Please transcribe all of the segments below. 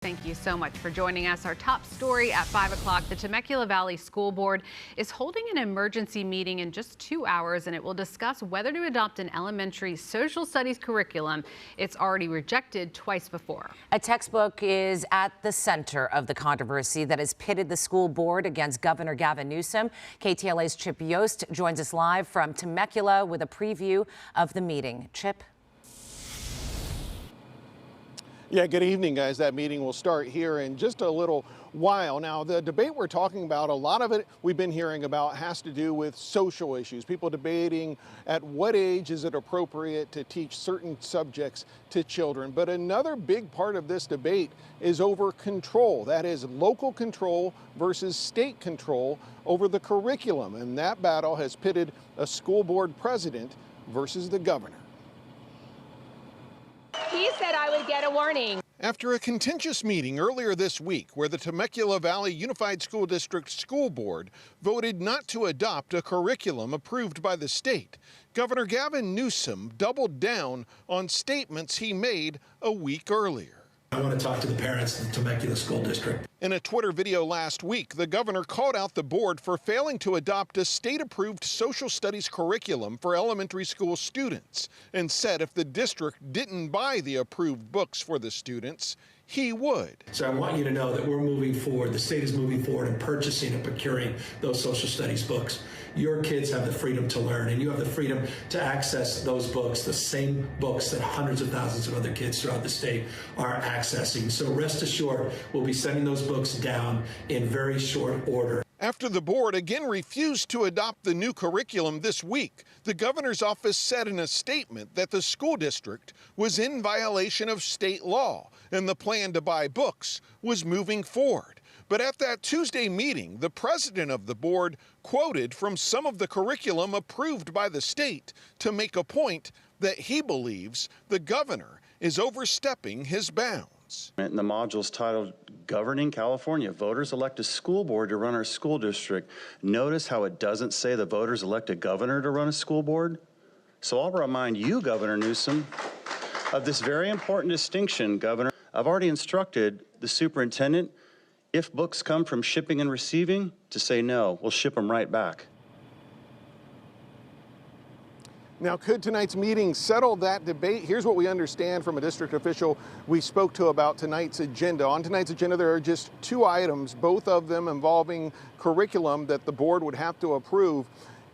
Thank you so much for joining us. Our top story at 5 o'clock, the Temecula Valley School Board is holding an emergency meeting in just 2 hours, and it will discuss whether to adopt an elementary social studies curriculum. It's already rejected twice before. A textbook is at the center of the controversy that has pitted the school board against Governor Gavin Newsom. KTLA's Chip Yost joins us live from Temecula with a preview of the meeting. Chip? Yeah, good evening, guys. That meeting will start here in just a little while. Now, the debate we're talking about, a lot of it we've been hearing about has to do with social issues. People debating at what age is it appropriate to teach certain subjects to children. But another big part of this debate is over control. That is local control versus state control over the curriculum. And that battle has pitted a school board president versus the governor. He said I would get a warning. After a contentious meeting earlier this week where the Temecula Valley Unified School District School Board voted not to adopt a curriculum approved by the state, Governor Gavin Newsom doubled down on statements he made a week earlier. I want to talk to the parents of the Temecula School District. In a Twitter video last week, the governor called out the board for failing to adopt a state-approved social studies curriculum for elementary school students and said if the district didn't buy the approved books for the students, he would. So I want you to know that we're moving forward. The state is moving forward in purchasing and procuring those social studies books. Your kids have the freedom to learn, and you have the freedom to access those books, the same books that hundreds of thousands of other kids throughout the state are accessing. So rest assured, we'll be sending those books down in very short order. After the board again refused to adopt the new curriculum this week, the governor's office said in a statement that the school district was in violation of state law and the plan to buy books was moving forward. But at that Tuesday meeting, the president of the board quoted from some of the curriculum approved by the state to make a point that he believes the governor is overstepping his bounds. And the module's titled Governing California. Voters elect a school board to run our school district. Notice how it doesn't say the voters elect a governor to run a school board? So I'll remind you, Governor Newsom, of this very important distinction, Governor. I've already instructed the superintendent, if books come from shipping and receiving, to say no, we'll ship them right back. Now, could tonight's meeting settle that debate? Here's what we understand from a district official we spoke to about tonight's agenda. On tonight's agenda, there are just 2 items, both of them involving curriculum that the board would have to approve.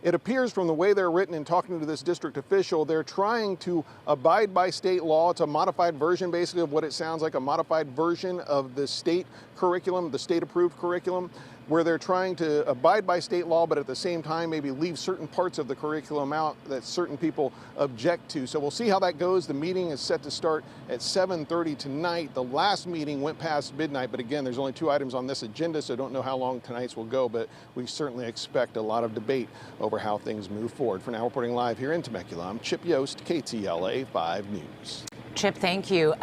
It appears from the way they're written and talking to this district official, they're trying to abide by state law. It's a modified version, basically, of what it sounds like, a modified version of the state curriculum, the state-approved curriculum, where they're trying to abide by state law, but at the same time maybe leave certain parts of the curriculum out that certain people object to. So we'll see how that goes. The meeting is set to start at 7:30 tonight. The last meeting went past midnight, but again, there's only 2 items on this agenda, so don't know how long tonight's will go, but we certainly expect a lot of debate over how things move forward. For now, reporting live here in Temecula, I'm Chip Yost, KTLA 5 News. Chip, thank you.